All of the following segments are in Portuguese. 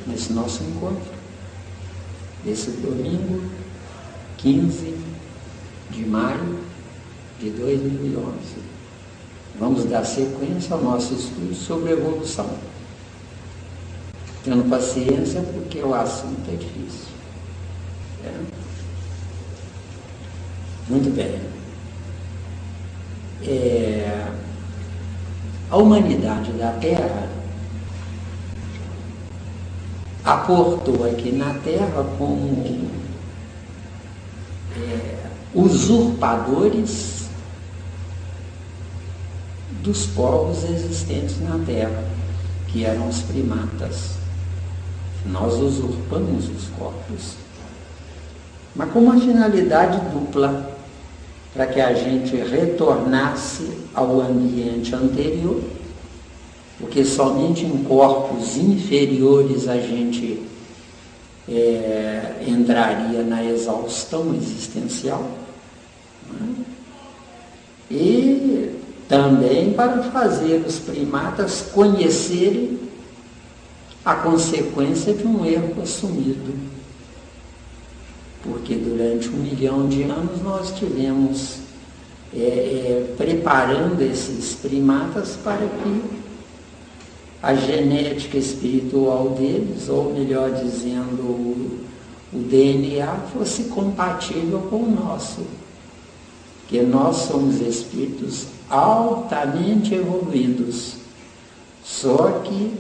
nesse nosso encontro, desse domingo 15 de maio de 2011. Vamos dar sequência ao nosso estudo sobre evolução. Tendo paciência, porque o assunto é difícil. Muito bem. A humanidade da Terra aportou aqui na Terra como usurpadores dos povos existentes na Terra, que eram os primatas. Nós usurpamos os corpos, mas com uma finalidade dupla, para que a gente retornasse ao ambiente anterior, porque somente em corpos inferiores a gente entraria na exaustão existencial, né? E também para fazer os primatas conhecerem a consequência de um erro assumido. Porque durante 1 milhão de anos nós tivemos preparando esses primatas para que a genética espiritual deles, ou melhor dizendo, o DNA, fosse compatível com o nosso. Porque nós somos espíritos altamente evoluídos, só que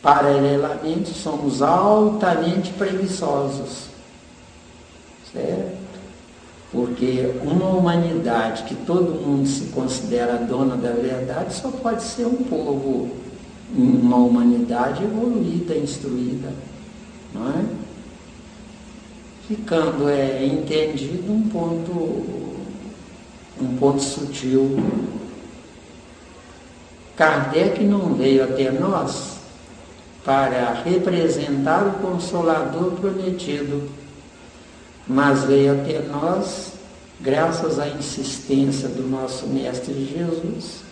paralelamente somos altamente preguiçosos, certo? Porque uma humanidade que todo mundo se considera dona da verdade só pode ser um povo, uma humanidade evoluída, instruída, não é? Ficando entendido um ponto sutil. Kardec não veio até nós para representar o Consolador prometido, mas veio até nós graças à insistência do nosso Mestre Jesus,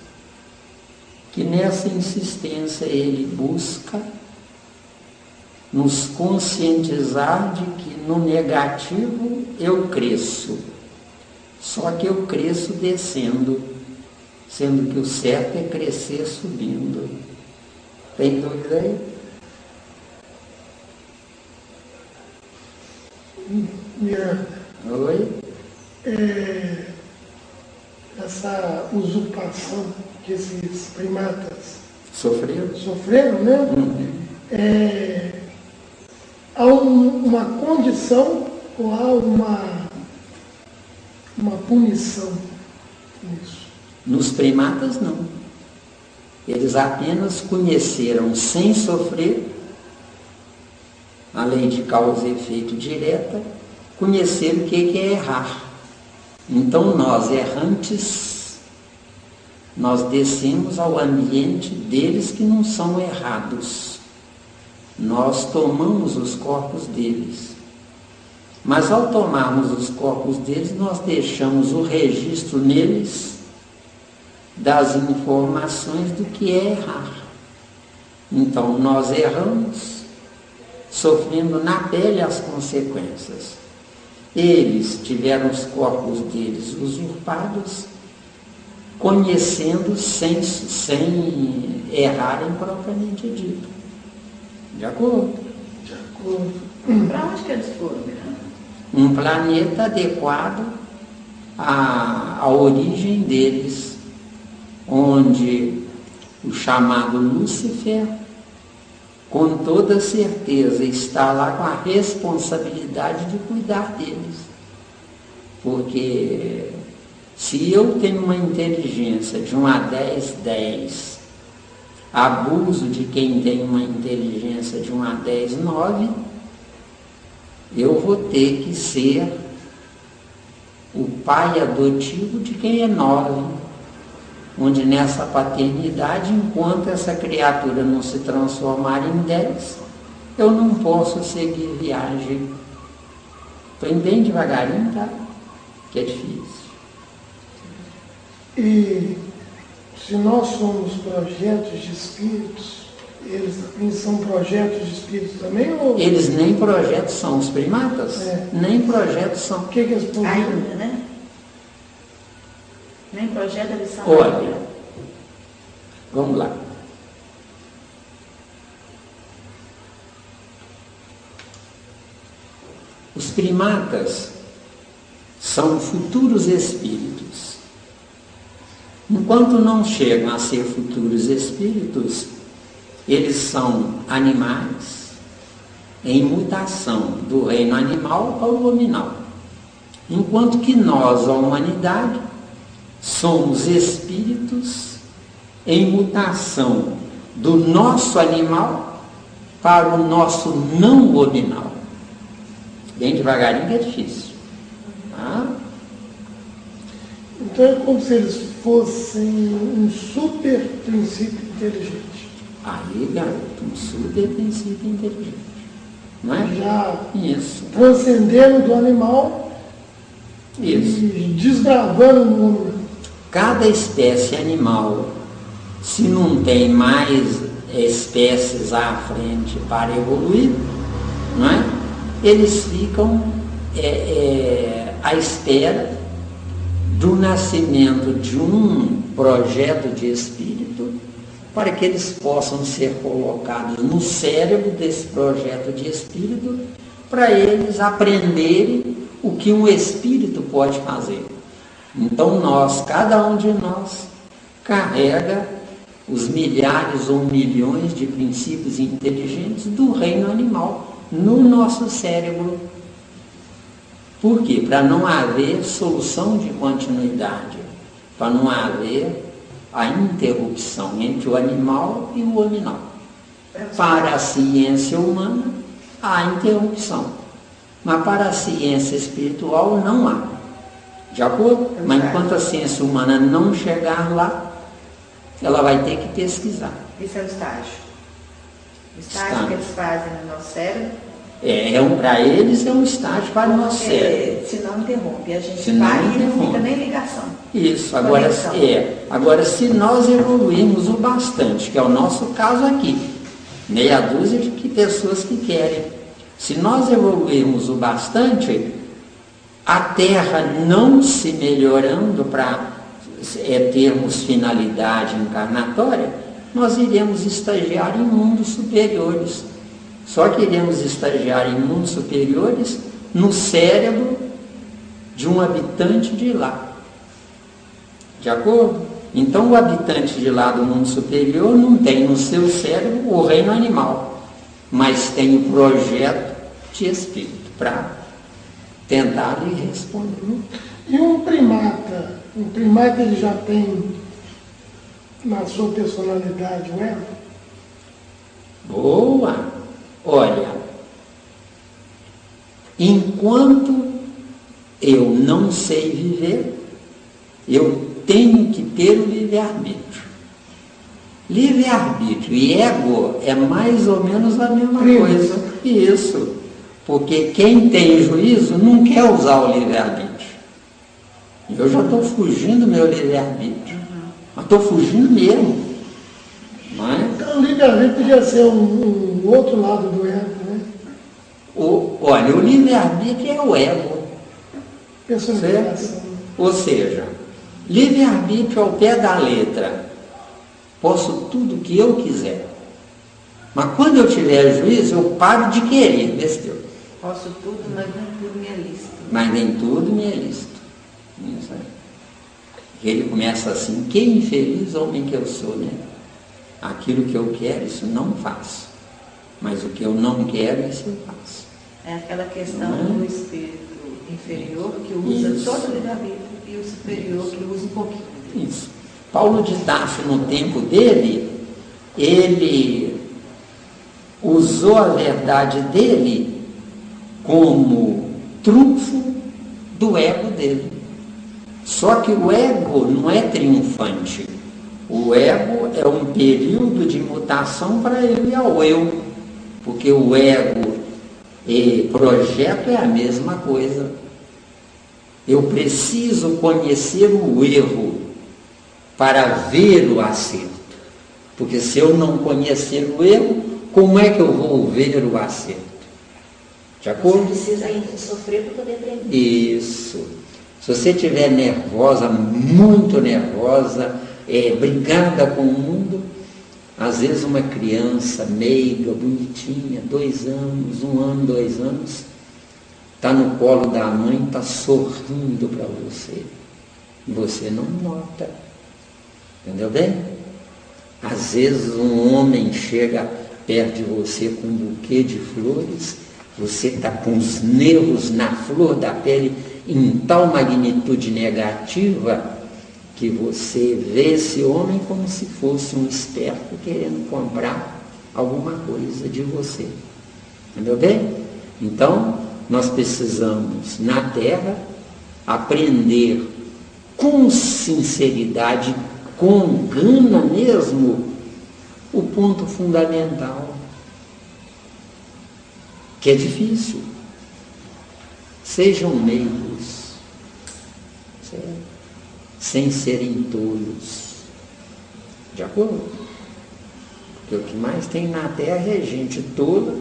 que nessa insistência ele busca nos conscientizar de que no negativo eu cresço, só que eu cresço descendo, sendo que o certo é crescer subindo. Tem dúvida aí? Oi? Essa usurpação que esses primatas sofreram, né? Há uma condição ou há uma punição nisso? Nos primatas, não. Eles apenas conheceram sem sofrer a lei de causa e efeito direta, conheceram o que é errar. Então nós, errantes, nós descemos ao ambiente deles que não são errados. Nós tomamos os corpos deles. Mas ao tomarmos os corpos deles, nós deixamos o registro neles das informações do que é errar. Então nós erramos, sofrendo na pele as consequências. Eles tiveram os corpos deles usurpados, conhecendo sem errarem propriamente dito. De acordo? De acordo. Para onde que eles foram? Um planeta adequado à origem deles, onde o chamado Lúcifer, com toda certeza, está lá com a responsabilidade de cuidar deles. Porque se eu tenho uma inteligência de 1 a 10, abuso de quem tem uma inteligência de 1 a 10, 9, eu vou ter que ser o pai adotivo de quem é 9. Onde nessa paternidade, enquanto essa criatura não se transformar em 10, eu não posso seguir viagem. Estou indo bem devagarinho, tá? Que é difícil. E se nós somos projetos de espíritos Eles também são projetos de espírito também? Ou... Eles nem projetos são, os primatas? Nem projetos são. O que eles podem... Ainda, né? Nem projeto eles são. Olha, vamos lá. Os primatas são futuros espíritos. Enquanto não chegam a ser futuros espíritos, eles são animais em mutação do reino animal ao nominal. Enquanto que nós, a humanidade, somos espíritos em mutação do nosso animal para o nosso não nominal. Bem devagarinho que é difícil. Tá? Então é como se eles fossem um super princípio inteligente. Aí, garoto, um super princípio inteligente. Não é? Já Isso. transcendendo do animal Isso. e desbravando o mundo. Cada espécie animal, se não tem mais espécies à frente para evoluir, não é? Eles ficam à espera do nascimento de um projeto de espírito para que eles possam ser colocados no cérebro desse projeto de espírito para eles aprenderem o que um espírito pode fazer. Então cada um de nós carrega os milhares ou milhões de princípios inteligentes do reino animal no nosso cérebro. Por quê? Para não haver solução de continuidade, para não haver a interrupção entre o animal e o nominal. Para a ciência humana, há interrupção, mas para a ciência espiritual não há. De acordo? Mas enquanto a ciência humana não chegar lá, ela vai ter que pesquisar. Isso é o estágio. O estágio que eles fazem no nosso cérebro. Para eles é um estágio para o nosso cérebro. Se não interrompe, a gente Se não vai e não interrompe. fica nem ligação. Isso, agora se nós evoluirmos o bastante, que é o nosso caso aqui, meia dúzia de pessoas que querem, se nós evoluirmos o bastante, a Terra não se melhorando para termos finalidade encarnatória, nós iremos estagiar em mundos superiores. Só que iremos estagiar em mundos superiores no cérebro de um habitante de lá. De acordo? Então o habitante de lá do mundo superior não tem no seu cérebro o reino animal, mas tem o projeto de espírito para tentar lhe responder. E um primata ele já tem na sua personalidade o ego? Boa! Olha, enquanto eu não sei viver, eu tenho que ter o livre-arbítrio. Livre-arbítrio e ego é mais ou menos a mesma coisa. Isso. Porque quem tem juízo não quer usar o livre-arbítrio. Eu já estou fugindo do meu livre-arbítrio. Mas estou fugindo mesmo. Não é? Então o livre-arbítrio podia ser um outro lado do ego, né? Olha, o livre-arbítrio é o ego. Personificação. Ou seja, livre-arbítrio ao pé da letra. Posso tudo o que eu quiser. Mas quando eu tiver juízo, eu paro de querer, besteira. Posso tudo, mas nem tudo me é lícito. Mas nem tudo me é lícito. Isso aí. Ele começa assim: que infeliz homem que eu sou, né? Aquilo que eu quero, isso não faço. Mas o que eu não quero, isso eu faço. É aquela questão do espírito inferior que usa todo o livre-arbítrio e o superior que usa um pouquinho. Isso. Paulo de Tarso, no tempo dele, ele usou a verdade dele como trunfo do ego dele. Só que o ego não é triunfante. O ego é um período de mutação para ele ao eu. Porque o ego e projeto é a mesma coisa. Eu preciso conhecer o erro para ver o acerto. Porque se eu não conhecer o erro, como é que eu vou ver o acerto? De acordo? Você precisa ainda sofrer para poder aprender. Isso. Se você estiver nervosa, muito nervosa, brigada com o mundo, às vezes uma criança meiga, bonitinha, 2 anos, 1 ano, 2 anos, está no colo da mãe, está sorrindo para você. E você não nota. Entendeu bem? Às vezes um homem chega perto de você com um buquê de flores, você está com os nervos na flor da pele em tal magnitude negativa que você vê esse homem como se fosse um esperto querendo comprar alguma coisa de você. Entendeu bem? Então, nós precisamos, na Terra, aprender com sinceridade, com gana mesmo, o ponto fundamental, que é difícil. Sejam meigos, certo? Sem serem tolos. De acordo? Porque o que mais tem na Terra é gente tola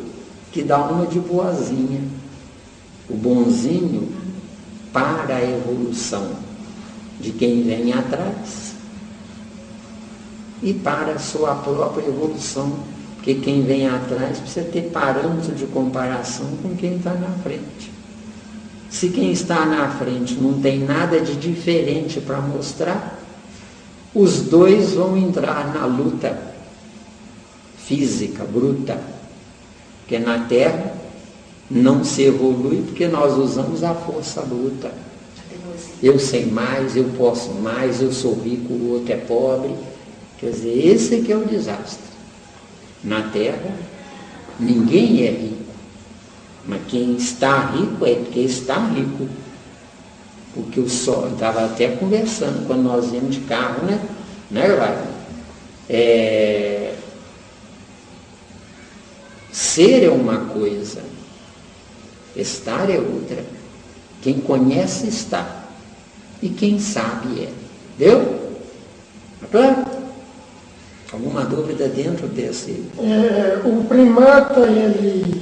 que dá uma de boazinha. O bonzinho para a evolução de quem vem atrás e para a sua própria evolução, porque quem vem atrás precisa ter parâmetro de comparação com quem está na frente. Se quem está na frente não tem nada de diferente para mostrar, os dois vão entrar na luta física, bruta, porque na Terra não se evolui porque nós usamos a força bruta. Eu sei mais, eu posso mais, eu sou rico, o outro é pobre. Quer dizer, esse é que é o desastre. Na Terra, ninguém é rico. Mas quem está rico é porque está rico. Porque o sol, estava até conversando quando nós íamos de carro, né? Ser é uma coisa, estar é outra. Quem conhece está. E quem sabe é. Deu? Tá claro? Alguma dúvida dentro desse? O primata, ele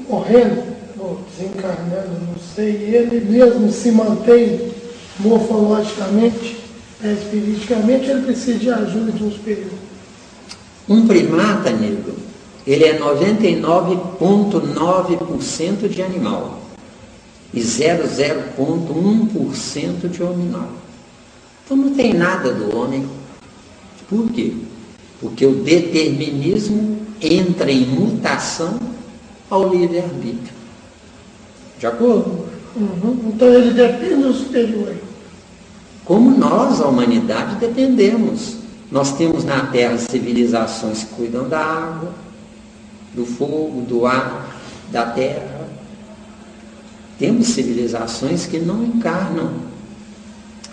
morrendo, ou desencarnando, não sei, ele mesmo se mantém morfologicamente, espiriticamente, ele precisa de ajuda de um superior. Um primata, negro, ele é 99,9% de animal e 0,1% de hominal. Então não tem nada do homem. Por quê? Porque o determinismo entra em mutação ao livre-arbítrio. De acordo? Então ele depende do superior. Como nós, a humanidade, dependemos. Nós temos na Terra civilizações que cuidam da água, do fogo, do ar, da terra. Temos civilizações que não encarnam.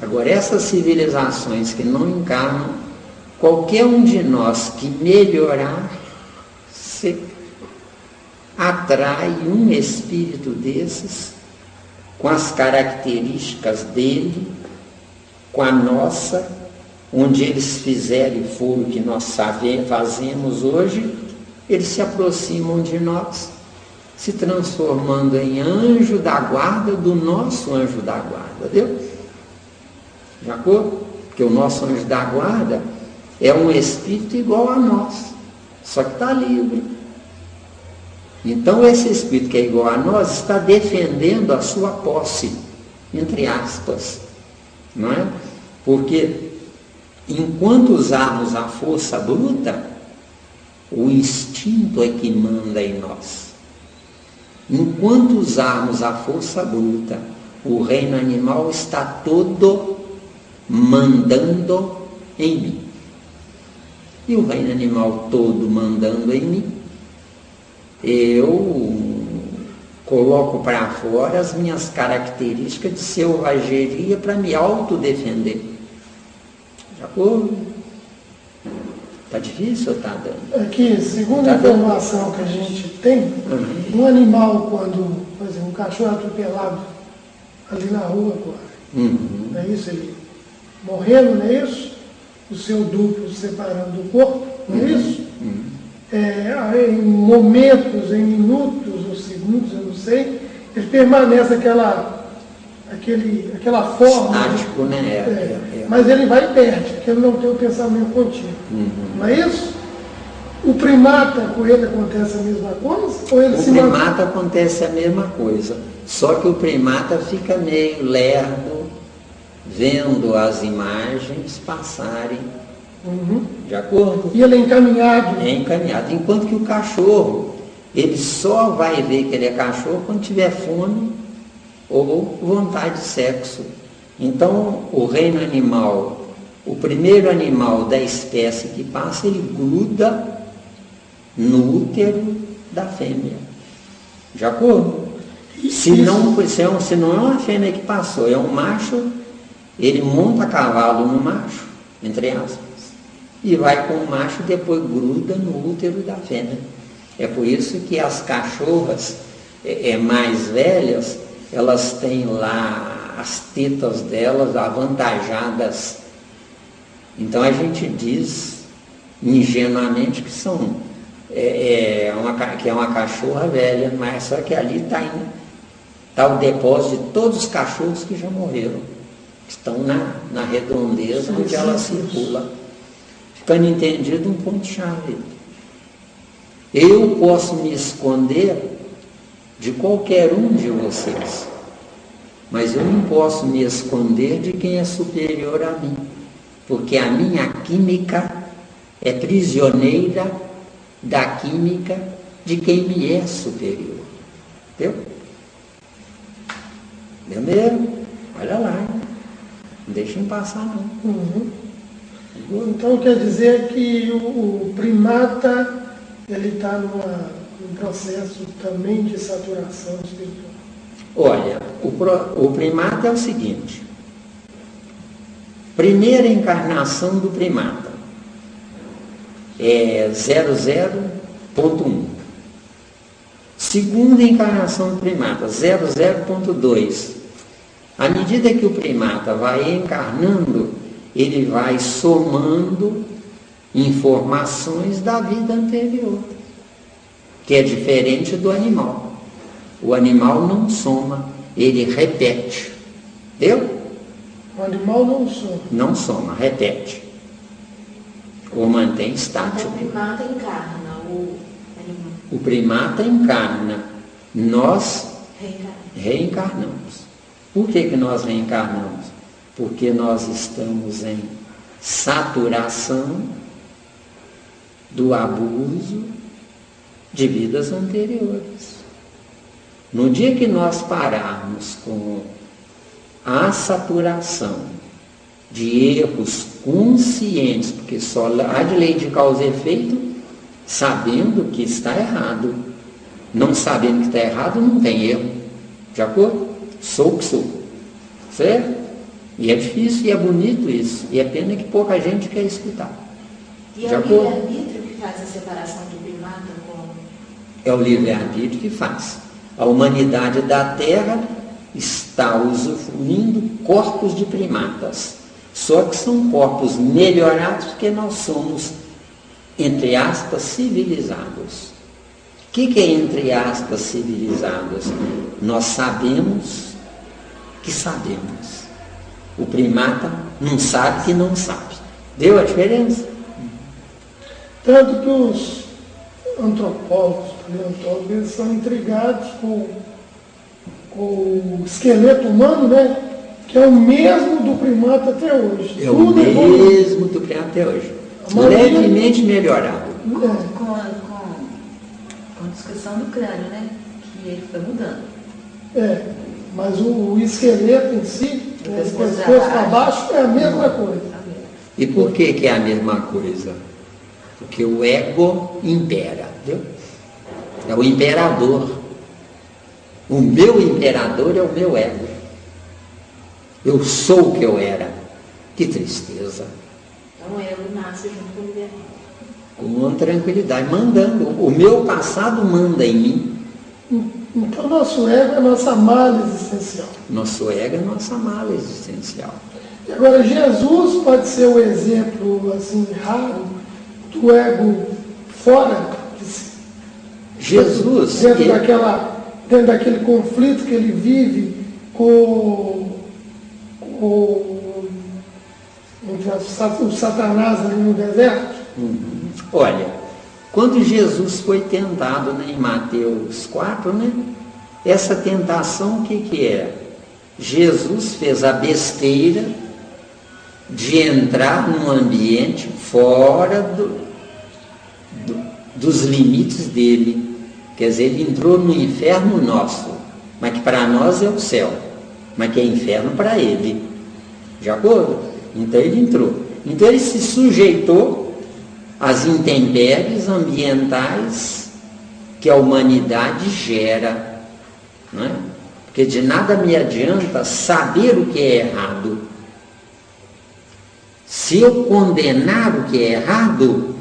Agora, essas civilizações que não encarnam, qualquer um de nós que melhorar, se atrai um espírito desses, com as características dele, com a nossa, onde eles fizerem e for o que nós fazemos hoje, eles se aproximam de nós, se transformando em anjo da guarda do nosso anjo da guarda, viu? De acordo? Porque o nosso anjo da guarda é um espírito igual a nós, só que está livre. Então esse espírito que é igual a nós está defendendo a sua posse, entre aspas, não é? Porque enquanto usarmos a força bruta, o instinto é que manda em nós. Enquanto usarmos a força bruta, o reino animal está todo mandando em mim. E o reino animal todo mandando em mim, eu coloco para fora as minhas características de selvageria para me autodefender. De acordo? Está difícil ou está dando? Aqui, segundo a informação que a gente tem, um animal, quando, por exemplo, um cachorro atropelado ali na rua agora, não é isso aí? Morrendo, não é isso? o seu duplo separando do corpo, não é isso? Em momentos, em minutos ou segundos, eu não sei, ele permanece aquela forma. Estático, né? Mas ele vai e perde, porque ele não tem o pensamento contínuo. Não é isso? O primata, com ele acontece a mesma coisa? Ou ele o primata acontece a mesma coisa, só que o primata fica meio lerdo, vendo as imagens passarem. De acordo? E ele é encaminhado. É encaminhado. Enquanto que o cachorro, ele só vai ver que ele é cachorro quando tiver fome ou vontade de sexo. Então, o reino animal, o primeiro animal da espécie que passa, ele gruda no útero da fêmea. De acordo? Se não é uma fêmea que passou, é um macho, ele monta cavalo no macho, entre aspas, e vai com o macho e depois gruda no útero da fêmea. É por isso que as cachorras mais velhas, elas têm lá as tetas delas avantajadas. Então a gente diz ingenuamente que que é uma cachorra velha, mas só que ali está o depósito de todos os cachorros que já morreram, que estão na redondeza onde ela circula. Ficando entendido um ponto-chave. Eu posso me esconder de qualquer um de vocês, mas eu não posso me esconder de quem é superior a mim, porque a minha química é prisioneira da química de quem me é superior. Entendeu? Entendeu? Olha lá, hein? Não deixem passar não. Então quer dizer que o primata ele está num processo também de saturação espiritual. Olha, o primata é o seguinte: primeira encarnação do primata é 00.1. Segunda encarnação do primata, 00.2. À medida que o primata vai encarnando, ele vai somando informações da vida anterior, que é diferente do animal. O animal não soma, ele repete. Entendeu? O animal não soma. Não soma, repete. Ou mantém estático. O primata encarna, o animal. O primata encarna, nós reencarnamos. Por que nós reencarnamos? Porque nós estamos em saturação do abuso de vidas anteriores. No dia que nós pararmos com a saturação de erros conscientes, porque só há de lei de causa e efeito, sabendo que está errado. Não sabendo que está errado, não tem erro. De acordo? Sou o que sou. Certo? E é difícil e é bonito isso. E é pena que pouca gente quer escutar. E é o livre-arbítrio que faz a separação do primata com... É o livre-arbítrio que faz. A humanidade da Terra está usufruindo corpos de primatas. Só que são corpos melhorados porque nós somos, entre aspas, civilizados. O que é entre aspas civilizados? Nós sabemos que sabemos. O primata não sabe que não sabe. Deu a diferença? Tanto que os antropólogos, paleontólogos, eles são intrigados com o esqueleto humano, né? Que é o mesmo do primata até hoje. É o mesmo do primata até hoje. Levemente melhorado. Com a descrição do crânio, né? Que ele foi mudando. Mas o esqueleto em si, o pescoço para baixo, é a mesma coisa. E por que é a mesma coisa? Porque o ego impera, entendeu? É o imperador. O meu imperador é o meu ego. Eu sou o que eu era. Que tristeza. Então o ego nasce junto com o livre-arbítrio. Com tranquilidade, mandando. O meu passado manda em mim. Então nosso ego é a nossa mala existencial. Nosso ego é a nossa mala existencial. E agora, Jesus pode ser o exemplo, assim, raro do ego fora, Jesus, dentro daquele conflito que ele vive entre o Satanás ali no deserto. Olha, quando Jesus foi tentado, né, em Mateus 4, né, essa tentação o que é? Jesus fez a besteira de entrar num ambiente fora dos limites dele. Quer dizer, ele entrou no inferno nosso, mas que para nós é o céu, mas que é inferno para ele. De acordo? Então ele entrou. Então ele se sujeitou às intempéries ambientais que a humanidade gera. Não é? Porque de nada me adianta saber o que é errado. Se eu condenar o que é errado,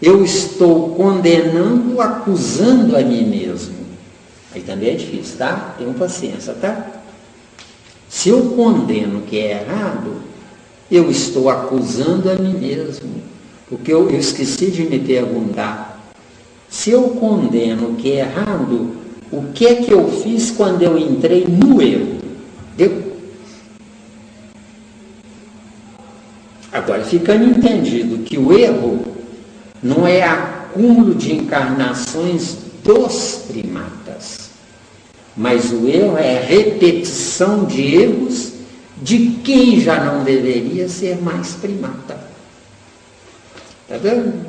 eu estou condenando, acusando a mim mesmo. Aí também é difícil, tá? Tenham paciência, tá? Se eu condeno o que é errado, eu estou acusando a mim mesmo. Porque eu esqueci de me perguntar. Se eu condeno o que é errado, o que é que eu fiz quando eu entrei no erro? Agora, ficando entendido que o erro não é acúmulo de encarnações dos primatas, mas o erro é repetição de erros de quem já não deveria ser mais primata. Está vendo?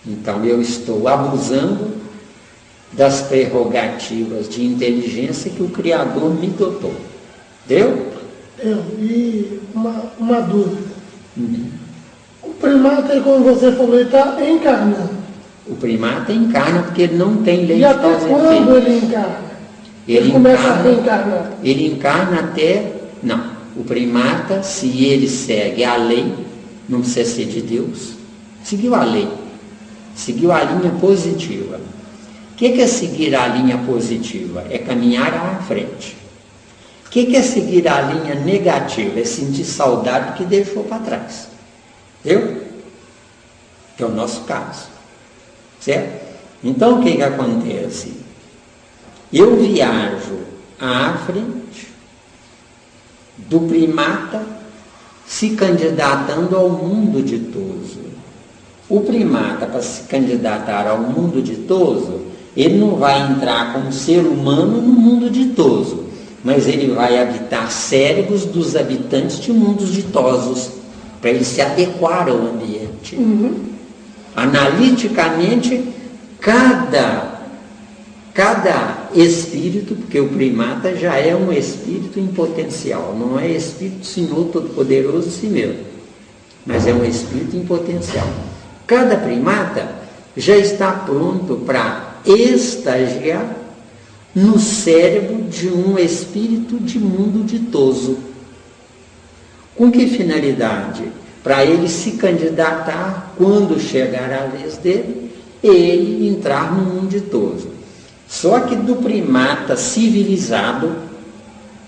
Então eu estou abusando das prerrogativas de inteligência que o Criador me dotou. Deu? E uma dúvida. O primata, como você falou, ele está encarnando. O primata encarna porque ele não tem lei de causa e efeito. E até quando ele encarna? Ele começa a reencarnar? Ele encarna até... Não. O primata, se ele segue a lei, não precisa ser de Deus, seguiu a lei. Seguiu a linha positiva. O que é seguir a linha positiva? É caminhar à frente. O que é seguir a linha negativa? É sentir saudade do que deixou para trás. Entendeu? Que é o nosso caso. Certo? Então, o que acontece? Eu viajo à frente do primata se candidatando ao mundo ditoso. O primata, para se candidatar ao mundo ditoso, ele não vai entrar como ser humano no mundo ditoso, mas ele vai habitar cérebros dos habitantes de mundos ditosos, para ele se adequar ao ambiente. Analiticamente, cada espírito, porque o primata já é um espírito em potencial, não é espírito Senhor Todo-Poderoso em si mesmo, mas é um espírito em potencial. Cada primata já está pronto para estagiar no cérebro de um espírito de mundo ditoso. Com que finalidade? Para ele se candidatar, quando chegar a vez dele, ele entrar no mundo ditoso. Só que do primata civilizado,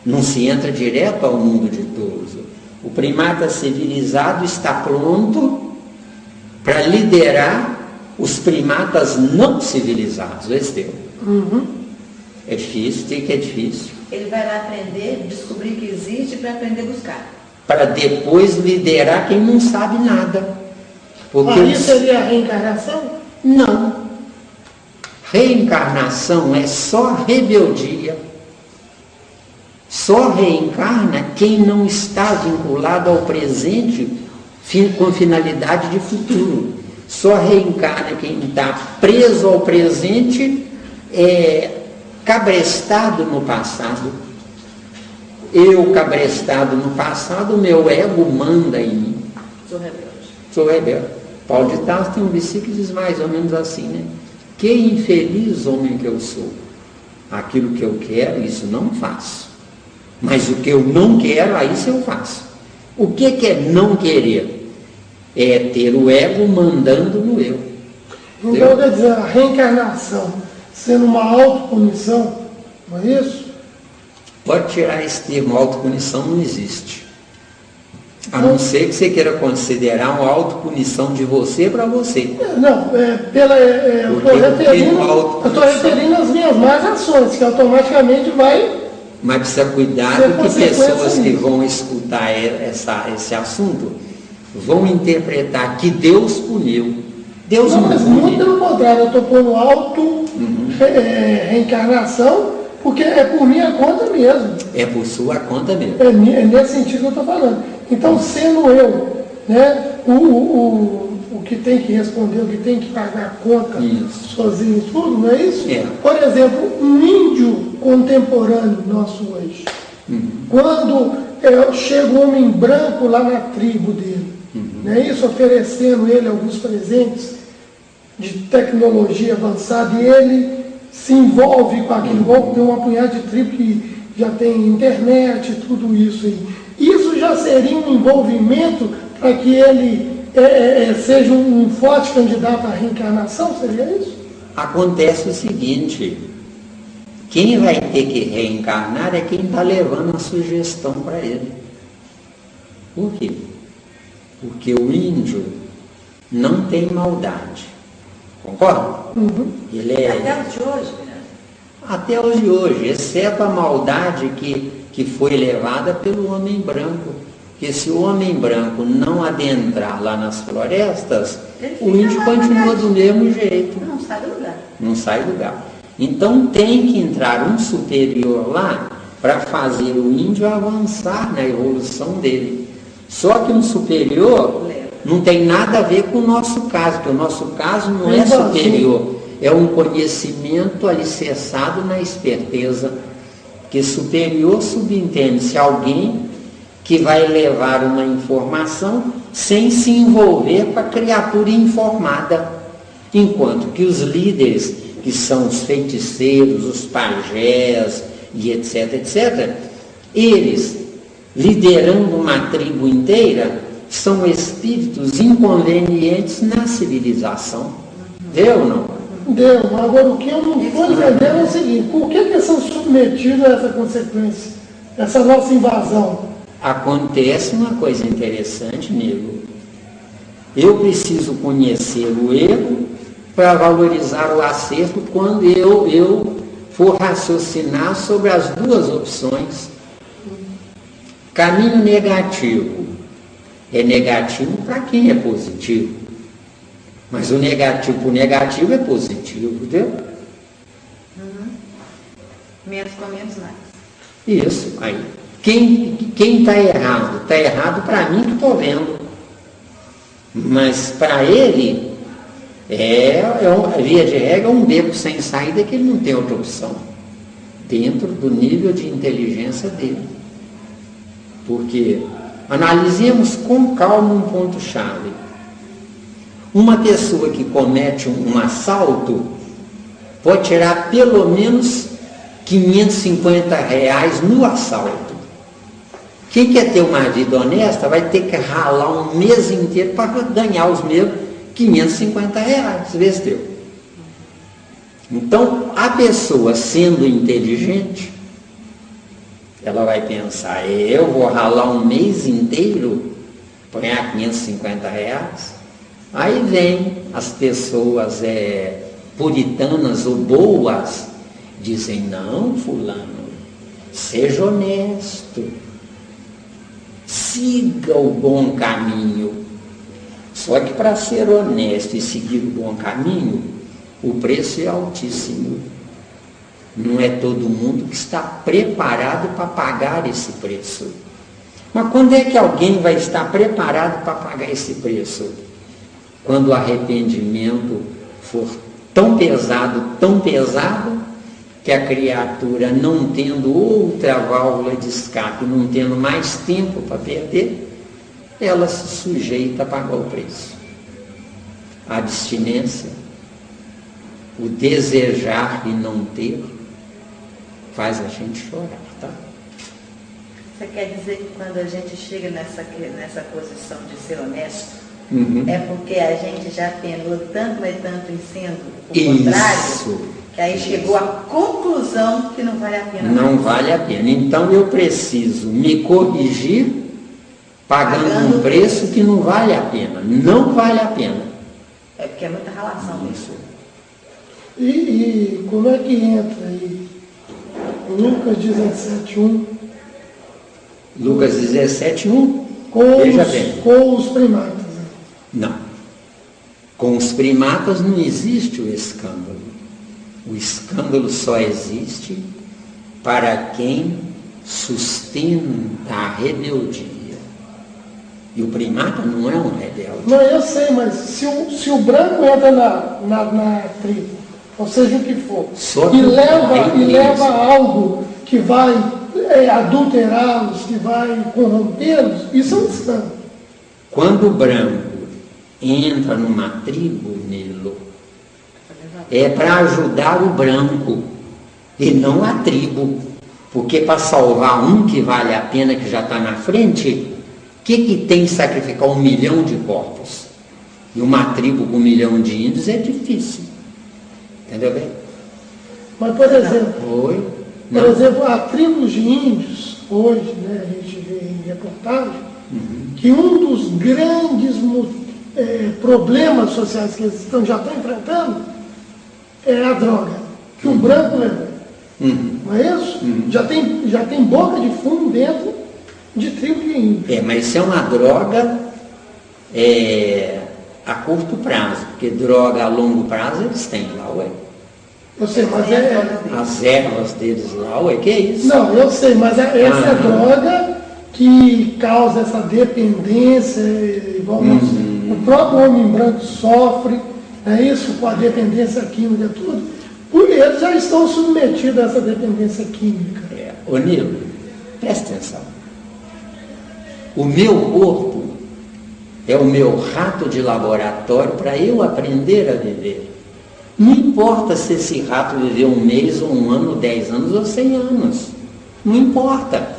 não se entra direto ao mundo ditoso. O primata civilizado está pronto para liderar os primatas não civilizados. É difícil, tem que é difícil. Ele vai lá aprender, descobrir que existe para aprender a buscar. Para depois liderar quem não sabe nada. Porque isso seria a reencarnação? Não. Reencarnação é só rebeldia. Só reencarna quem não está vinculado ao presente com finalidade de futuro. Só reencarna quem está preso ao presente, cabrestado no passado. Eu, cabrestado no passado, o meu ego manda em mim. Sou rebelde. Paulo de Tarso tem um versículo que diz mais ou menos assim, né? Que infeliz homem que eu sou. Aquilo que eu quero, isso não faço. Mas o que eu não quero, aí isso eu faço. O que é não querer? É ter o ego mandando no eu. Então, quer dizer, a reencarnação sendo uma autopunição, não é isso? Pode tirar esse termo, autopunição não existe. A não ser que você queira considerar uma autopunição de você para você. Não, eu estou referindo às minhas más ações, que automaticamente vai... Mas precisa cuidar que pessoas que vão escutar esse assunto vão interpretar que Deus puniu. Deus não mas puniu. muito pelo contrário, eu estou pondo reencarnação, porque é por minha conta mesmo. É por sua conta mesmo. É nesse sentido que eu estou falando. Então, sendo eu, né, o que tem que responder, o que tem que pagar a conta sozinho, tudo, não é isso? É. Por exemplo, um índio contemporâneo nosso hoje, quando chega um homem branco lá na tribo dele, não é isso? Oferecendo ele alguns presentes de tecnologia avançada, e ele se envolve com aquilo, igual tem uma punhada de tribo que já tem internet, tudo isso aí. Isso já seria um envolvimento para que ele seja um forte candidato à reencarnação? Seria isso? Acontece o seguinte, quem vai ter que reencarnar é quem está levando a sugestão para ele. Por quê? Porque o índio não tem maldade. Concorda? Ele Até os de hoje, né? Até os de hoje, exceto a maldade que foi levada pelo homem branco. Porque se o homem branco não adentrar lá nas florestas, o índio continua do mesmo jeito. Não sai do lugar. Não sai do lugar. Então tem que entrar um superior lá para fazer o índio avançar na evolução dele. Só que um superior não tem nada a ver com o nosso caso, porque o nosso caso não é superior, é um conhecimento alicerçado na esperteza. Porque superior subentende-se alguém que vai levar uma informação sem se envolver com a criatura informada. Enquanto que os líderes, que são os feiticeiros, os pajés e etc, etc, eles, liderando uma tribo inteira, são espíritos inconvenientes na civilização. Deu ou não? Deu. Agora, o que eu não estou entendendo é o seguinte: por que eles são submetidos a essa consequência, essa nossa invasão? Acontece uma coisa interessante, nego. Eu preciso conhecer o erro para valorizar o acerto quando eu for raciocinar sobre as duas opções. Caminho negativo é negativo para quem é positivo. Mas o negativo para o negativo é positivo, entendeu? Menos com menos mais. Isso, aí. Quem está errado? Está errado para mim que estou vendo. Mas para ele, via de regra, é um beco sem saída que ele não tem outra opção. Dentro do nível de inteligência dele. Porque analisemos com calma um ponto-chave. Uma pessoa que comete um assalto pode tirar pelo menos R$550 no assalto. Quem quer ter uma vida honesta vai ter que ralar um mês inteiro para ganhar os mesmos R$550. Vê se deu. Então, a pessoa sendo inteligente, ela vai pensar: eu vou ralar um mês inteiro para ganhar R$550? Aí vem as pessoas puritanas ou boas, dizem: não, fulano, seja honesto, siga o bom caminho. Só que para ser honesto e seguir o bom caminho, o preço é altíssimo. Não é todo mundo que está preparado para pagar esse preço. Mas quando é que alguém vai estar preparado para pagar esse preço? Quando o arrependimento for tão pesado, que a criatura, não tendo outra válvula de escape, não tendo mais tempo para perder, ela se sujeita a pagar o preço. A abstinência, o desejar e não ter, faz a gente chorar, tá? Você quer dizer que quando a gente chega nessa posição de ser honesto, é porque a gente já penou tanto, mas tanto em sendo o contrário, que aí chegou à conclusão que não vale a pena. Não vale a pena. Então eu preciso me corrigir pagando um preço que não vale a pena. Não vale a pena. É porque é muita relação isso. E como é que entra aí? Lucas 17:1. Lucas 17:1. Veja bem. Com os primatas. Né? Não. Com os primatas não existe o escândalo. O escândalo só existe para quem sustenta a rebeldia. E o primata não é um rebelde. Não, eu sei, mas se o branco entra na tribo, ou seja o que for, e leva algo que vai adulterá-los, que vai corrompê-los, isso é um escândalo. Quando o branco entra numa tribo, Nilo, é para ajudar o branco e não a tribo. Porque para salvar um que vale a pena, que já está na frente, o que tem que sacrificar 1 milhão de corpos? E uma tribo com 1 milhão de índios é difícil. Entendeu bem? Mas, por exemplo, a tribo de índios, hoje, né, a gente vê em reportagem, que um dos grandes problemas sociais que eles já estão enfrentando é a droga, que o branco levou. Não é isso? Já tem boca de fumo dentro de tribo de índio. Mas isso é uma droga a curto prazo, porque droga a longo prazo eles têm lá, ué. Eu sei, mas as ervas deles lá, ué, que é isso? Não, eu sei, mas essa é droga que causa essa dependência, igual o próprio homem branco sofre, é isso, com a dependência química e tudo. Eles já estão submetidos a essa dependência química. Ô Nilo, presta atenção. O meu corpo é o meu rato de laboratório para eu aprender a viver. Não importa se esse rato viveu 1 mês, ou 1 ano, 10 anos ou 100 anos. Não importa.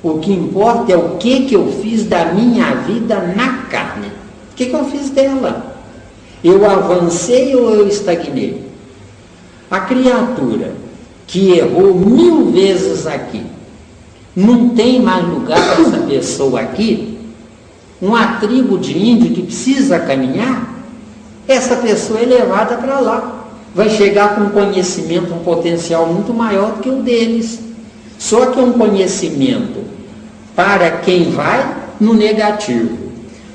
O que importa é o que eu fiz da minha vida na carne. O que eu fiz dela? Eu avancei ou eu estagnei? A criatura que errou 1000 vezes aqui, não tem mais lugar para essa pessoa aqui? Uma tribo de índio que precisa caminhar, essa pessoa é levada para lá. Vai chegar com um conhecimento, um potencial muito maior do que o deles. Só que é um conhecimento para quem vai no negativo,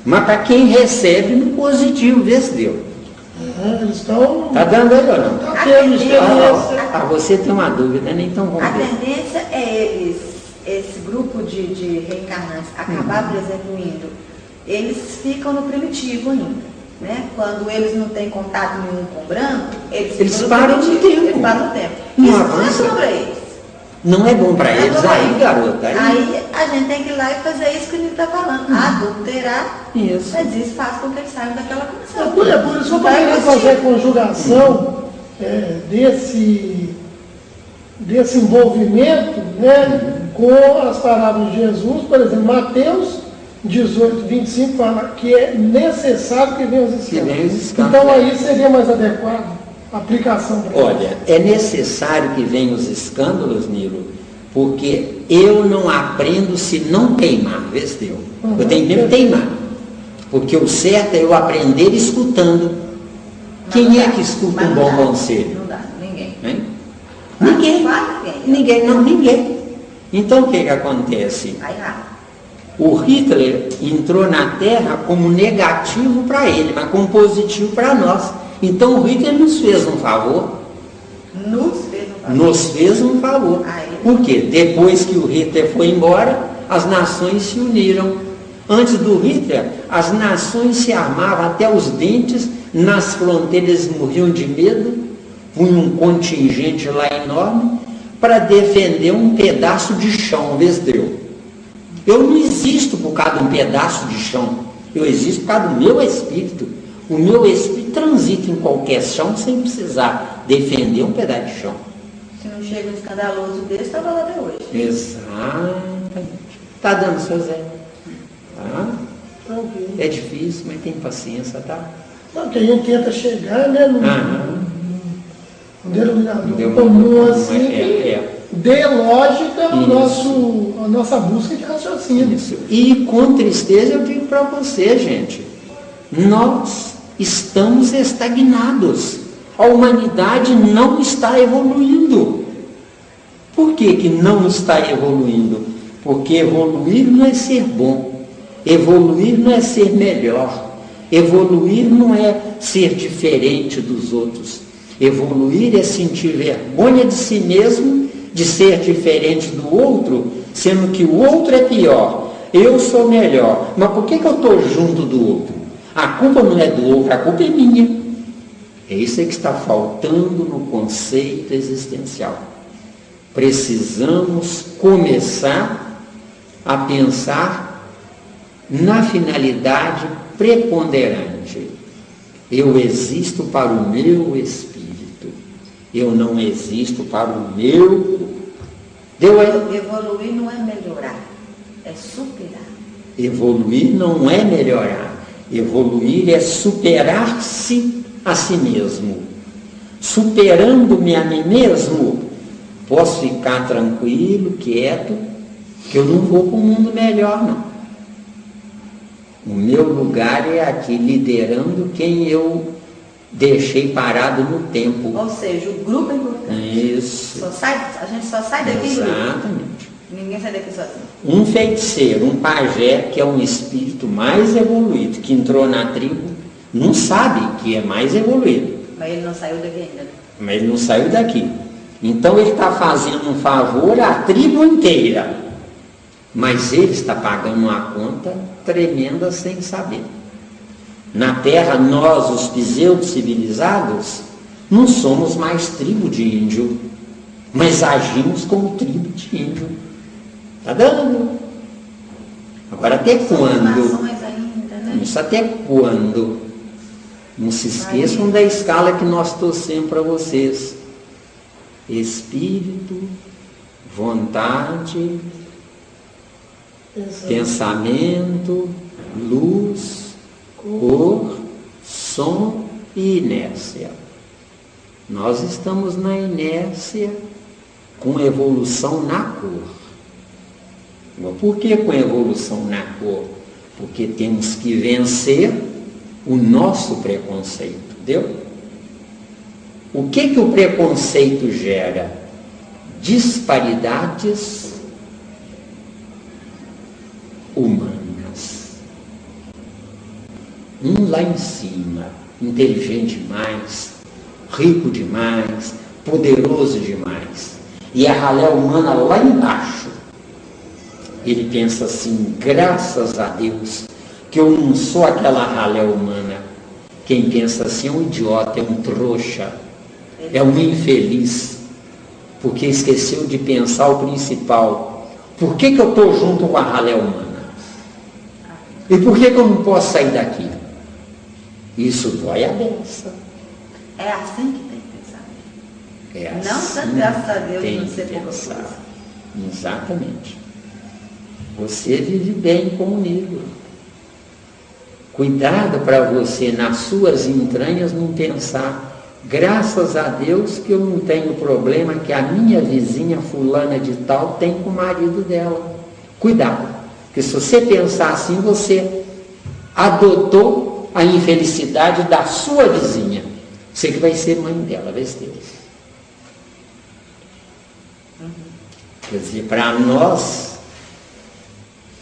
mas para quem recebe no positivo, vê se deu. Eles estão... Está dando aí ou não? Você tem uma dúvida, né? Então vamos ver. A tendência é esse grupo de reencarnantes acabar, por exemplo, o índio, eles ficam no primitivo ainda. Né? Quando eles não têm contato nenhum com o branco, eles param no tempo. Eles param no tempo. Não isso avança. não é bom para eles. Não é bom para eles, aí, garota. Aí a gente tem que ir lá e fazer isso que ele está falando. Adulterar, isso. Mas isso faz com que eles saiam daquela condição. É por isso que eu poderia fazer a conjugação desse envolvimento, né, com as palavras de Jesus. Por exemplo, Mateus 18:25 fala que é necessário que venham os escândalos. Então aí seria mais adequado a aplicação. Olha, é necessário que venham os escândalos, Nilo, porque eu não aprendo se não teimar, vê se deu. Eu tenho que teimar, porque o certo é eu aprender escutando. Quem é que escuta um bom conselho? Não dá, ninguém. Hein? Ninguém. Então o que acontece? O Hitler entrou na Terra como negativo para ele, mas como positivo para nós. Então o Hitler nos fez um favor. Nos fez um favor. Por quê? Depois que o Hitler foi embora, as nações se uniram. Antes do Hitler, as nações se armavam até os dentes, nas fronteiras morriam de medo, punham um contingente lá enorme para defender um pedaço de chão, vez deu. Eu não existo por causa de um pedaço de chão, eu existo por causa do meu espírito. O meu espírito transita em qualquer chão sem precisar defender um pedaço de chão. Se não chega um escandaloso desse, estava lá até hoje. Exatamente. Está dando, seu Zé? Tá? É difícil, mas tem paciência, tá? Não, que a gente tenta chegar, né? Um denominador comum, assim, dê lógica à nossa busca de raciocínio. Isso. E com tristeza eu digo para você, gente, nós estamos estagnados. A humanidade não está evoluindo. Por que não está evoluindo? Porque evoluir não é ser bom. Evoluir não é ser melhor. Evoluir não é ser diferente dos outros. Evoluir é sentir vergonha de si mesmo, de ser diferente do outro, sendo que o outro é pior. Eu sou melhor. Mas por que eu estou junto do outro? A culpa não é do outro, a culpa é minha. É isso que está faltando no conceito existencial. Precisamos começar a pensar na finalidade preponderante. Eu existo para o meu espírito. Eu não existo para o meu. Evoluir não é melhorar, é superar. Evoluir não é melhorar. Evoluir é superar-se a si mesmo. Superando-me a mim mesmo, posso ficar tranquilo, quieto, que eu não vou para um mundo melhor, não. O meu lugar é aqui, liderando quem eu deixei parado no tempo. Ou seja, o grupo é importante. Isso. A gente só sai daqui. Exatamente. Ninguém sai daqui sozinho. Um feiticeiro, um pajé, que é um espírito mais evoluído, que entrou na tribo, não sabe que é mais evoluído. Mas ele não saiu daqui ainda, né? Mas ele não saiu daqui. Então ele está fazendo um favor à tribo inteira. Mas ele está pagando uma conta tremenda sem saber. Na Terra, nós, os pseudo-civilizados, não somos mais tribo de índio, mas agimos como tribo de índio. Está dando. Agora, até quando? Ainda, né? Isso até quando? Não se esqueçam da escala que nós torcemos para vocês. Espírito, vontade, pensamento, luz, cor, som e inércia. Nós estamos na inércia com evolução na cor. Por que com evolução na cor? Porque temos que vencer o nosso preconceito, entendeu? O que o preconceito gera? Disparidades humanas. Um lá em cima, inteligente demais, rico demais, poderoso demais. E a ralé humana lá embaixo. Ele pensa assim, graças a Deus, que eu não sou aquela ralé humana. Quem pensa assim é um idiota, é um trouxa, é um infeliz, porque esqueceu de pensar o principal. Por que eu estou junto com a ralé humana? E por que eu não posso sair daqui? Isso dói a beça. É assim que tem que pensar. É não assim, graças a Deus tem não que ser pouca pensar. coisa. Exatamente. Você vive bem comigo. Cuidado para você, nas suas entranhas, não pensar, graças a Deus que eu não tenho problema que a minha vizinha fulana de tal tem com o marido dela. Cuidado, porque se você pensar assim, você adotou a infelicidade da sua vizinha. Você que vai ser mãe dela, vai ser Deus. Quer dizer, para nós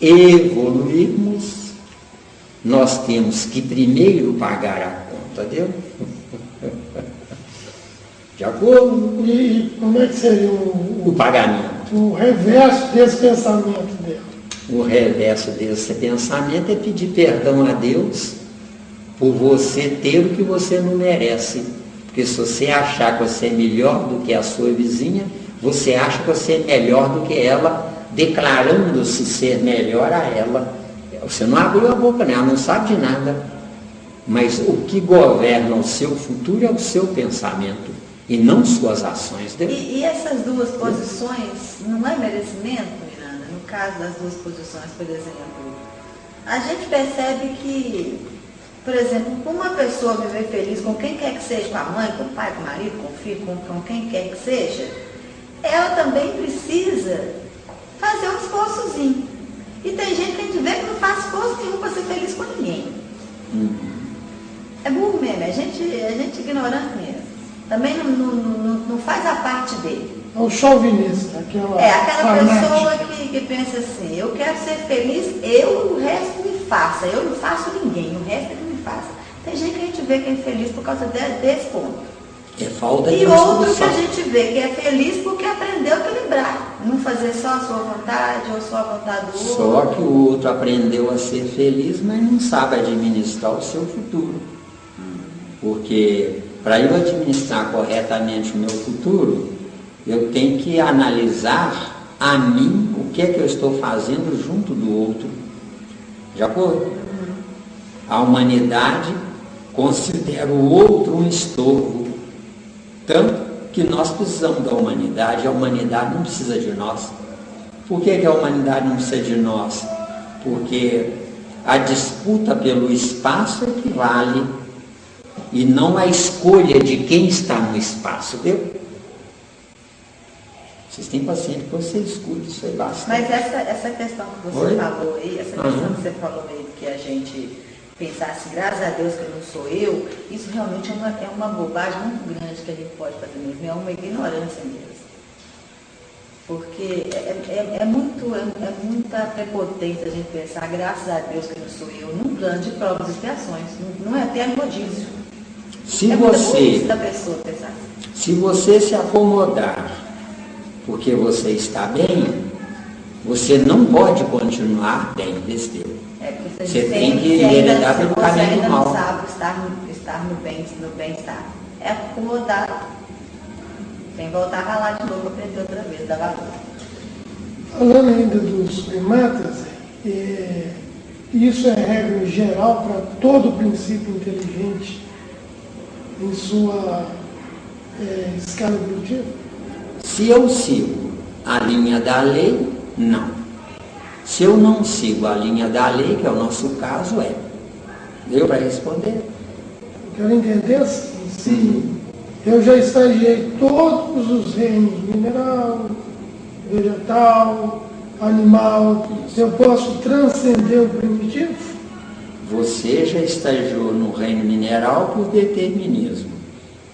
evoluirmos, nós temos que primeiro pagar a conta, viu? De acordo? E como é que seria O pagamento. o reverso desse pensamento dela? O reverso desse pensamento é pedir perdão a Deus por você ter o que você não merece. Porque se você achar que você é melhor do que a sua vizinha, você acha que você é melhor do que ela, declarando-se ser melhor a ela. Você não abriu a boca, né? Ela não sabe de nada. Mas o que governa o seu futuro é o seu pensamento e não suas ações. E essas duas posições não é merecimento, Miranda? No caso das duas posições, por exemplo, a gente percebe que Por exemplo, uma pessoa viver feliz com quem quer que seja, com a mãe, com o pai, com o marido, com o filho, com quem quer que seja, ela também precisa fazer um esforçozinho. E tem gente que a gente vê que não faz esforço nenhum para ser feliz com ninguém. É burro mesmo, é gente ignorante mesmo. Também não faz a parte dele. É o chauvinista, aquela pessoa que pensa assim, eu quero ser feliz, o resto me faça, eu não faço ninguém, o resto é que me faça. Tem gente que a gente vê que é infeliz por causa desse ponto. É falta de E outro que a gente vê que é feliz porque aprendeu a equilibrar, não fazer só a sua vontade ou só a vontade do outro. Só que o outro aprendeu a ser feliz, mas não sabe administrar o seu futuro. Porque para eu administrar corretamente o meu futuro, eu tenho que analisar a mim o que é que eu estou fazendo junto do outro. De acordo? A humanidade considera o outro um estorvo. Tanto que nós precisamos da humanidade, a humanidade não precisa de nós. Por que a humanidade não precisa de nós? Porque a disputa pelo espaço equivale e não a escolha de quem está no espaço, viu? Vocês têm paciência que você escute isso aí bastante. Mas essa questão que você falou aí, essa questão que você falou aí, que a gente pensasse, graças a Deus que não sou eu, isso realmente é uma bobagem muito grande que a gente pode fazer mesmo, é uma ignorância mesmo. Porque é muita prepotência a gente pensar, graças a Deus que não sou eu, num plano de provas e expiações, não é até rodízio. Se você se acomodar porque você está bem, você não pode continuar bem desse Deus. Você tem que enveredar pelo caminho do mal. Você ainda não sabe estar no bem-estar. É acomodado. Tem que voltar a ralar de novo, aprender outra vez, dar valor. Falando ainda dos primatas, isso é regra geral para todo princípio inteligente em sua escala evolutiva? Se eu sigo a linha da lei, não. Se eu não sigo a linha da lei, que é o nosso caso, Deu para responder? Eu quero entender se eu já estagiei todos os reinos, mineral, vegetal, animal, eu posso transcender o primitivo? Você já estagiou no reino mineral por determinismo,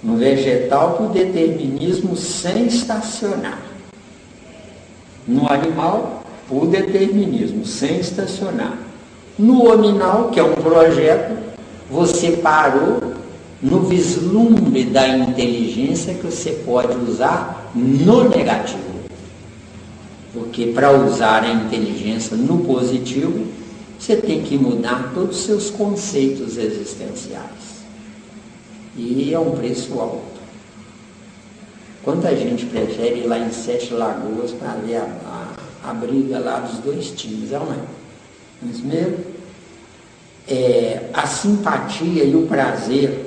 no vegetal por determinismo sem estacionar, no animal por determinismo sem estacionar, no hominal, que é um projeto, você parou no vislumbre da inteligência que você pode usar no negativo. Porque para usar a inteligência no positivo, você tem que mudar todos os seus conceitos existenciais. E é um preço alto. Quanta gente prefere ir lá em Sete Lagoas para ver a briga lá dos dois times, não é? Mas mesmo, a simpatia e o prazer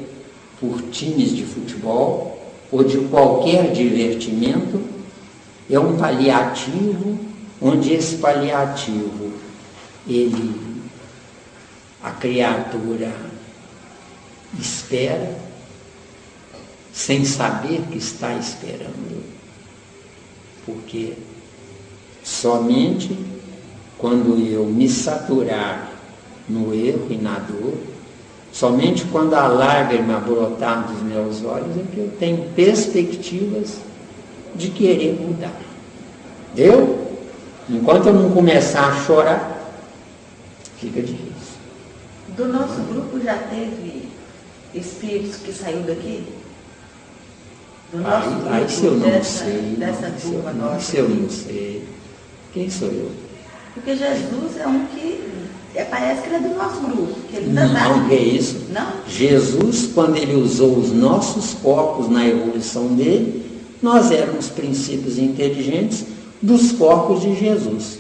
por times de futebol ou de qualquer divertimento é um paliativo, onde esse paliativo, a criatura espera, sem saber que está esperando. Porque somente quando eu me saturar no erro e na dor, somente quando a lágrima brotar dos meus olhos é que eu tenho perspectivas de querer mudar. Deu? Enquanto eu não começar a chorar, fica difícil. Do nosso grupo já teve espíritos que saiu daqui? Do nosso grupo, se eu não dessa turma nossa. Se eu não sei, quem sou eu? Porque Jesus é um que parece que ele é do nosso grupo. Que ele não, que é isso? Não? Jesus, quando ele usou os nossos corpos na evolução dele, nós éramos princípios inteligentes dos corpos de Jesus.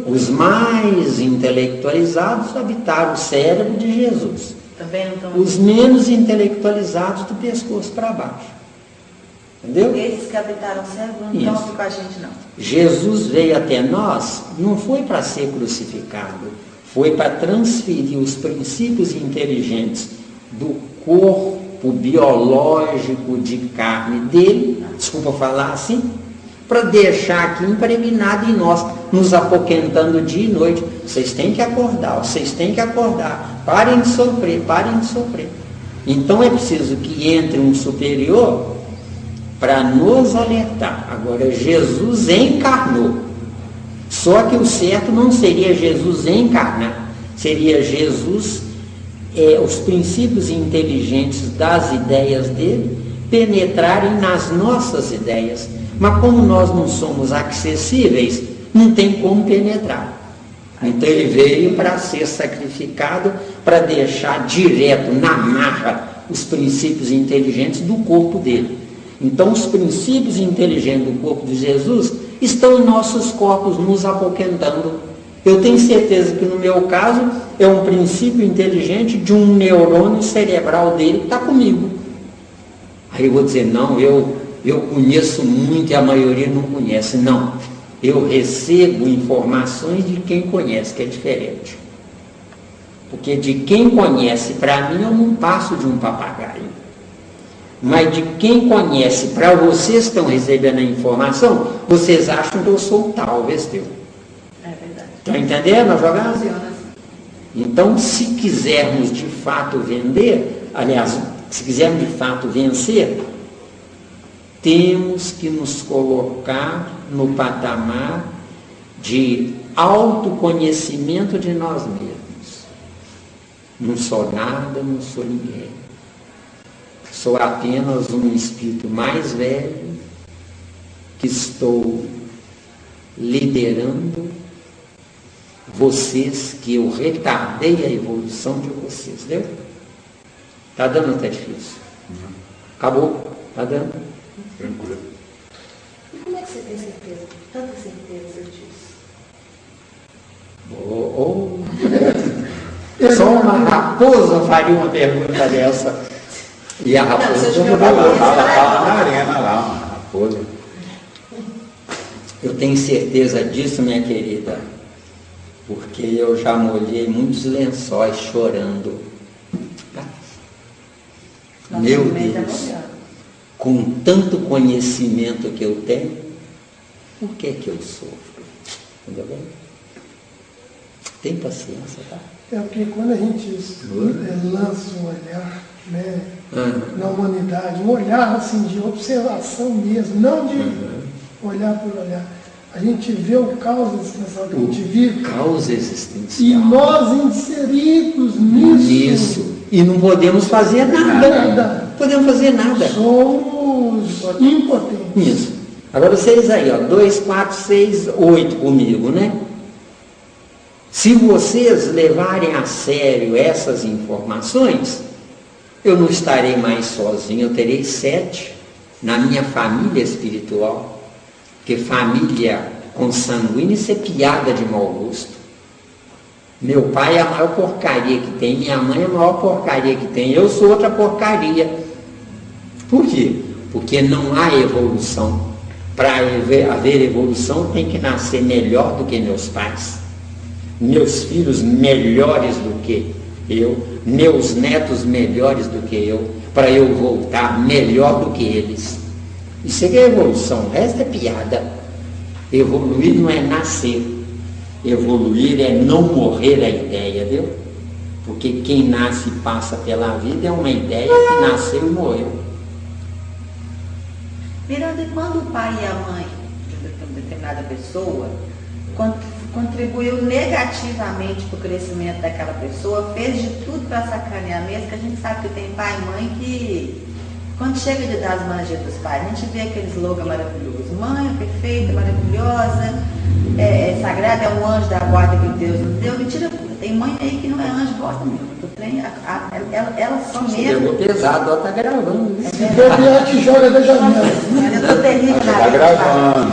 Os mais intelectualizados habitaram o cérebro de Jesus. Também não estão... Os menos intelectualizados do pescoço para baixo. Entendeu? Esses que habitaram o cérebro não estão aqui com a gente, não. Jesus veio até nós, não foi para ser crucificado, foi para transferir os princípios inteligentes do corpo biológico de carne dele, desculpa falar assim, para deixar aqui impregnado em nós, nos apoquentando dia e noite. Vocês têm que acordar, vocês têm que acordar, parem de sofrer, parem de sofrer. Então é preciso que entre um superior para nos alertar. Agora, Jesus encarnou. Só que o certo não seria Jesus encarnar, seria Jesus, os princípios inteligentes das ideias dele penetrarem nas nossas ideias. Mas como nós não somos acessíveis, não tem como penetrar. Então ele veio para ser sacrificado, para deixar direto na marra os princípios inteligentes do corpo dele. Então os princípios inteligentes do corpo de Jesus estão em nossos corpos, nos apoquentando. Eu tenho certeza que no meu caso é um princípio inteligente de um neurônio cerebral dele que está comigo. Aí eu vou dizer, não, eu conheço muito e a maioria não conhece. Não, eu recebo informações de quem conhece, que é diferente. Porque de quem conhece para mim eu não passo de um papagaio. Mas de quem conhece, para vocês que estão recebendo a informação, vocês acham que eu sou tal, Vesteu. É verdade. Está entendendo a jogada? Funciona assim. Então, se quisermos de fato vender, aliás, se quisermos de fato vencer, temos que nos colocar no patamar de autoconhecimento de nós mesmos. Não sou nada, não sou ninguém. Sou apenas um espírito mais velho que estou liderando vocês, que eu retardei a evolução de vocês, entendeu? Está dando até difícil? Acabou? Está dando? Tranquilo. E como é que você tem certeza? Tanta certeza disso? Só uma raposa faria uma pergunta dessa. E a raposa Fala na arena lá, uma raposa. Eu tenho certeza disso, minha querida, porque eu já molhei muitos lençóis chorando. Meu Deus, com tanto conhecimento que eu tenho, por que que eu sofro? Entendeu bem? Tem paciência, tá? É porque quando a gente lança um olhar, né, na humanidade, um olhar assim de observação mesmo, não de olhar por olhar. A gente vê o caos existencial que a gente vive. Caos existencial. E nós inseridos nisso. E não podemos fazer nada. Não podemos fazer nada. Somos impotentes. Isso. Agora vocês aí, ó, 2, 4, 6, 8 comigo, né? Se vocês levarem a sério essas informações, eu não estarei mais sozinho, eu terei 7 na minha família espiritual. Porque família consanguínea, isso é piada de mau gosto. Meu pai é a maior porcaria que tem, minha mãe é a maior porcaria que tem, eu sou outra porcaria. Por quê? Porque não há evolução. Para haver evolução tem que nascer melhor do que meus pais, meus filhos melhores do que eu, meus netos melhores do que eu, para eu voltar melhor do que eles. Isso é evolução, o resto é piada. Evoluir não é nascer, evoluir é não morrer a ideia, viu? Porque quem nasce e passa pela vida é uma ideia que nasceu e morreu. Miranda, e quando o pai e a mãe de uma determinada pessoa contribuiu negativamente para o crescimento daquela pessoa, fez de tudo para sacanear mesmo, que a gente sabe que tem pai e mãe que, quando chega de dar as manjetas dos pais, a gente vê aquele slogan maravilhoso: mãe é perfeita, maravilhosa, é sagrada, é um anjo da guarda que Deus nos deu. Mentira pura. Tem mãe aí que não é anjo, gosta mesmo. Elas são mesmo. Pegou pesado, ela está gravando. Se bobear, te joga da janela. Eu estou terrível na Tá gravando,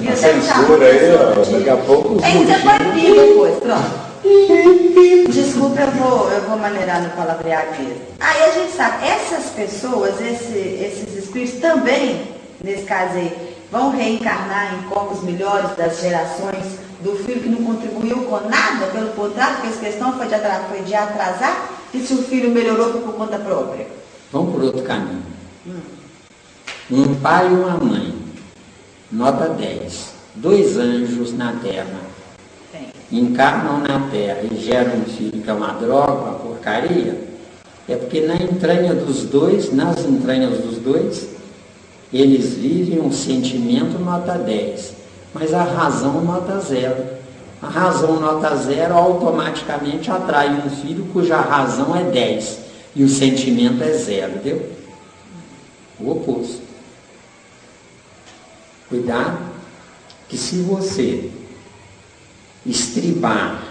eu a censura aí, ó, daqui a pouco. Aí você pode vir depois, pronto. Desculpa, eu vou maneirar no palavreado mesmo. Aí a gente sabe, essas pessoas, esses espíritos também, nesse caso aí, vão reencarnar em corpos melhores das gerações do filho que não contribuiu com nada, pelo contrário, porque essa questão foi de atrasar, e se o filho melhorou foi por conta própria? Vamos por outro caminho. Um pai e uma mãe, nota 10, 2 anjos na terra, encarnam na terra e geram um filho que é uma droga, uma porcaria, é porque nas entranhas dos dois, eles vivem um sentimento nota 10, mas a razão nota 0. A razão nota 0 automaticamente atrai um filho cuja razão é 10 e o sentimento é 0, entendeu? O oposto. Cuidado, que se você estribar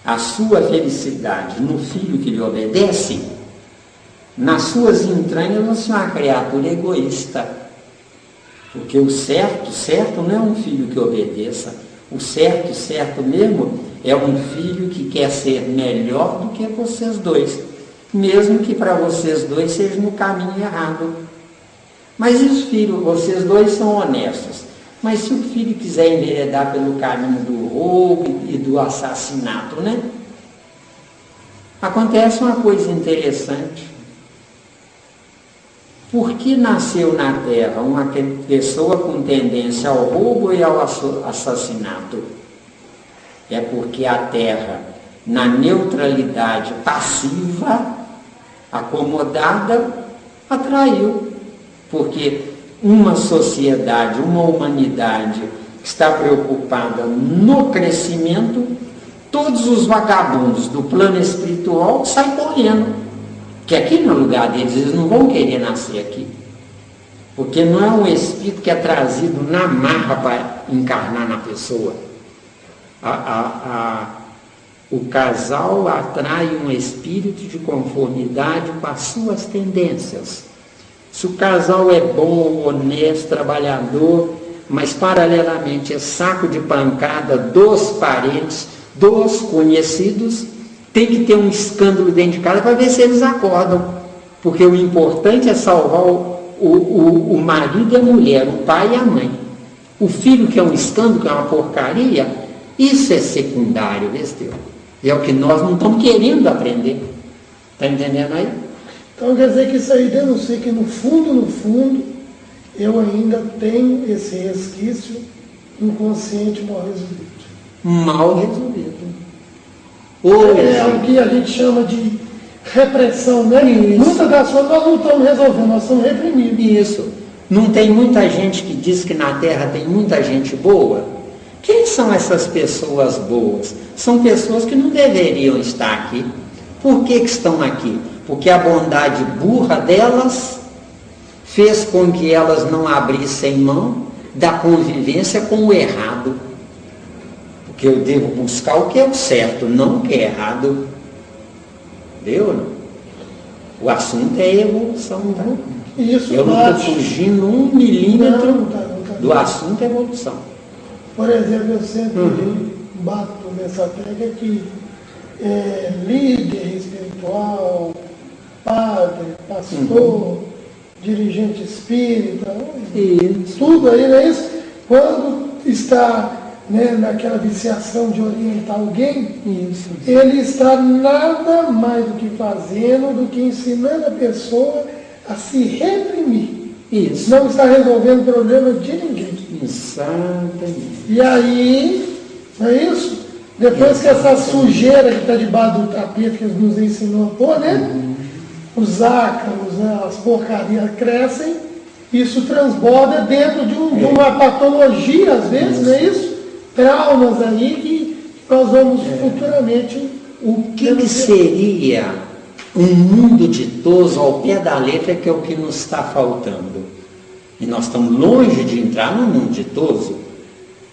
a sua felicidade no filho que lhe obedece, nas suas entranhas você é uma criatura egoísta. Porque o certo não é um filho que obedeça. O certo mesmo é um filho que quer ser melhor do que vocês dois, mesmo que para vocês dois seja no caminho errado. Mas e os filhos? Vocês dois são honestos. Mas se o filho quiser enveredar pelo caminho do roubo e do assassinato, né? Acontece uma coisa interessante. Por que nasceu na Terra uma pessoa com tendência ao roubo e ao assassinato? É porque a Terra, na neutralidade passiva, acomodada, atraiu. Porque uma sociedade, uma humanidade que está preocupada no crescimento, todos os vagabundos do plano espiritual saem correndo. Que aqui no lugar deles, eles não vão querer nascer aqui. Porque não é um espírito que é trazido na marra para encarnar na pessoa. O casal atrai um espírito de conformidade com as suas tendências. Se o casal é bom, honesto, trabalhador, mas paralelamente é saco de pancada dos parentes, dos conhecidos, tem que ter um escândalo dentro de casa para ver se eles acordam. Porque o importante é salvar o marido e a mulher, o pai e a mãe. O filho que é um escândalo, que é uma porcaria, isso é secundário, Vesteu. E é o que nós não estamos querendo aprender. Está entendendo aí? Então quer dizer que isso aí denuncia que no fundo, eu ainda tenho esse resquício inconsciente mal resolvido. Mal resolvido. É o que a gente chama de repressão, né? Muitas das coisas nós não estamos resolvendo, nós estamos reprimindo. Isso. Não tem muita gente que diz que na Terra tem muita gente boa? Quem são essas pessoas boas? São pessoas que não deveriam estar aqui. Por que estão aqui? Porque a bondade burra delas fez com que elas não abrissem mão da convivência com o errado. Porque eu devo buscar o que é o certo, não o que é errado. Entendeu? O assunto é evolução, tá? Isso eu não estou fugindo 1 milímetro do assunto é evolução. Por exemplo, eu sempre bato nessa tecla que líder espiritual, padre, pastor, dirigente espírita, tudo aí, não é isso? Quando está naquela viciação de orientar alguém, ele está nada mais do que fazendo, do que ensinando a pessoa a se reprimir. Isso. Não está resolvendo o problema de ninguém. Exatamente. E aí, não é isso? Depois que essa sujeira que está debaixo do tapete que eles nos ensinou a pôr, né? Os ácaros, as porcarias crescem, isso transborda dentro de uma patologia, às vezes, não é isso? Traumas aí que nós vamos futuramente... O que seria um mundo ditoso ao pé da letra, que é o que nos está faltando? E nós estamos longe de entrar no mundo ditoso.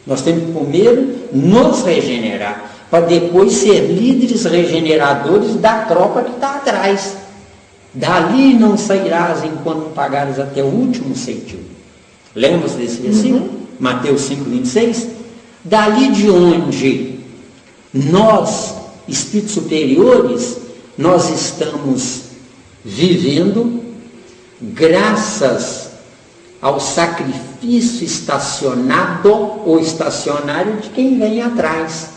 Nós temos que primeiro nos regenerar, para depois ser líderes regeneradores da tropa que está atrás. Dali não sairás enquanto não pagares até o último centil. Lembra-se desse versículo? Mateus 5,26? Dali de onde nós, espíritos superiores, nós estamos vivendo graças ao sacrifício estacionado ou estacionário de quem vem atrás.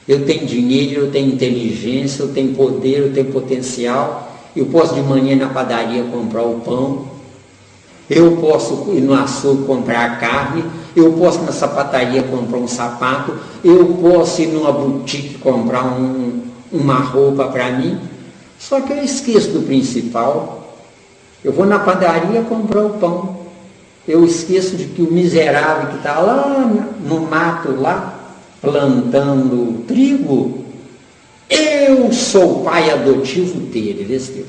Eu tenho dinheiro, eu tenho inteligência, eu tenho poder, eu tenho potencial, eu posso de manhã na padaria comprar o pão, eu posso ir no açougue comprar a carne, eu posso na sapataria comprar um sapato, eu posso ir numa boutique comprar uma roupa para mim, só que eu esqueço do principal. Eu vou na padaria comprar o pão, eu esqueço de que o miserável que está lá no mato, lá, plantando trigo, eu sou o pai adotivo dele,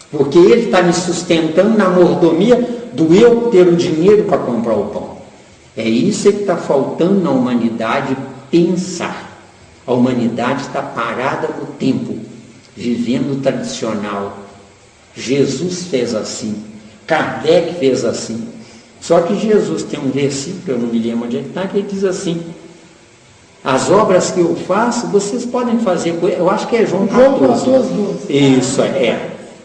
porque ele está me sustentando na mordomia do eu ter o dinheiro para comprar o pão. É isso que está faltando na humanidade pensar. A humanidade está parada no tempo, vivendo o tradicional. Jesus fez assim, Kardec fez assim. Só que Jesus tem um versículo, eu não me lembro onde ele está, que ele diz assim: as obras que eu faço, vocês podem fazer, eu acho que é João 14. Isso,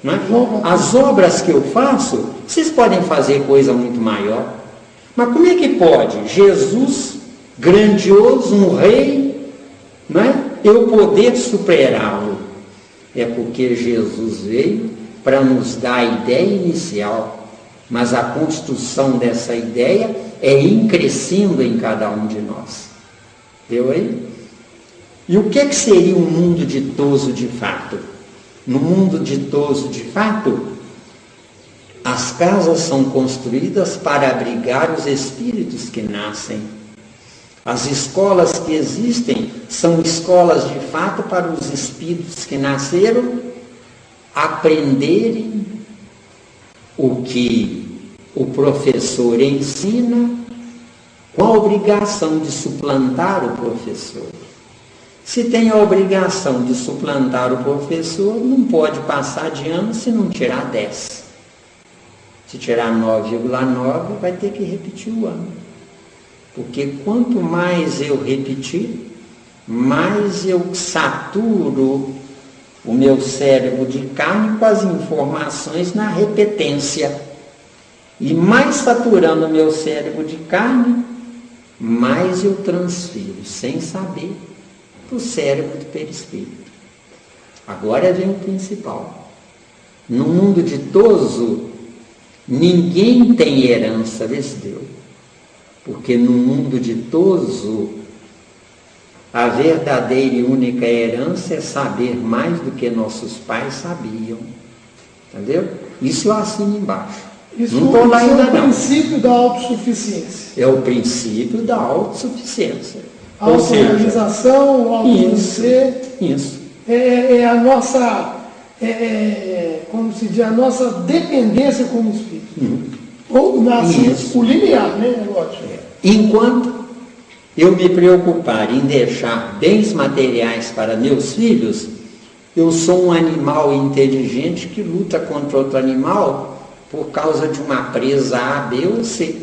não é? As obras que eu faço, vocês podem fazer coisa muito maior. Mas como é que pode Jesus, grandioso, um rei, não é? Eu poder superá-lo? É porque Jesus veio para nos dar a ideia inicial, mas a construção dessa ideia é ir crescendo em cada um de nós. Deu aí? E o que seria um mundo ditoso de fato? No mundo ditoso de fato, as casas são construídas para abrigar os espíritos que nascem. As escolas que existem são escolas de fato para os espíritos que nasceram aprenderem o que o professor ensina, com a obrigação de suplantar o professor. Se tem a obrigação de suplantar o professor, não pode passar de ano se não tirar 10. Se tirar 9,9, vai ter que repetir o ano. Porque quanto mais eu repetir, mais eu saturo o meu cérebro de carne com as informações na repetência. E mais saturando o meu cérebro de carne, mais eu transfiro, sem saber, para o cérebro do perispírito. Agora vem o principal. No mundo ditoso, ninguém tem herança, vê se deu. Porque no mundo ditoso, a verdadeira e única herança é saber mais do que nossos pais sabiam. Entendeu? Isso eu assino embaixo. Isso, não estou lá ainda é o princípio da autossuficiência. É o princípio da autossuficiência. Autorrealização, autoconhecer. Isso. É a nossa, como se diz, a nossa dependência como espírito. Ou o limiar, né? Lógico. Enquanto eu me preocupar em deixar bens materiais para meus filhos, eu sou um animal inteligente que luta contra outro animal por causa de uma presa A, B ou C.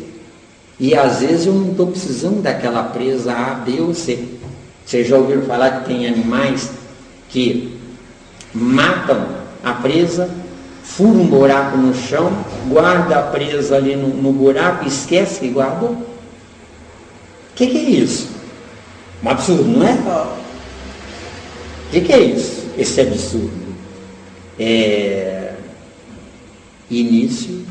E às vezes eu não estou precisando daquela presa A, B ou C. Vocês já ouviram falar que tem animais que matam a presa, furam um buraco no chão, guarda a presa ali no buraco, esquece que guardou? O que é isso? Um absurdo, não é? O que é isso? Esse absurdo. É início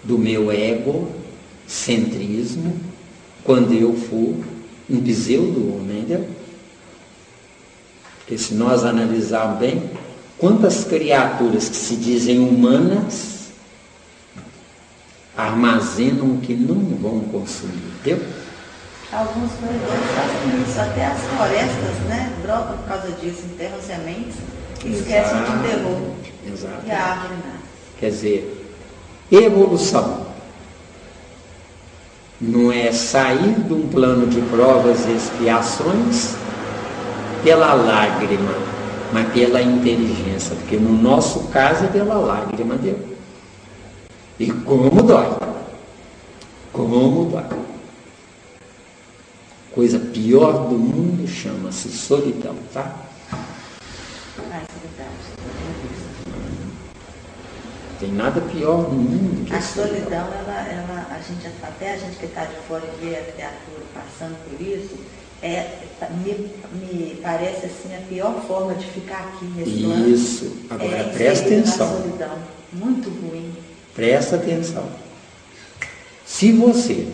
do meu egocentrismo, quando eu for um pseudo-homem, entendeu? Porque se nós analisarmos bem, quantas criaturas que se dizem humanas armazenam o que não vão consumir, entendeu? Alguns roedores fazem isso, até as florestas, né? Brotam por causa disso, enterram sementes e esquecem de enterrar. Exato. E a árvore nasce. Quer dizer, evolução não é sair de um plano de provas e expiações pela lágrima, mas pela inteligência, porque no nosso caso é pela lágrima, deu. E como dói! Como dói! Coisa pior do mundo chama-se solidão, tá? Ah, isso é verdade. Tem nada pior no mundo que A solidão, até a gente que está de fora e vê a criatura passando por isso, me parece assim a pior forma de ficar aqui nesse plano. Isso. Agora presta atenção. Solidão, muito ruim. Presta atenção. Se você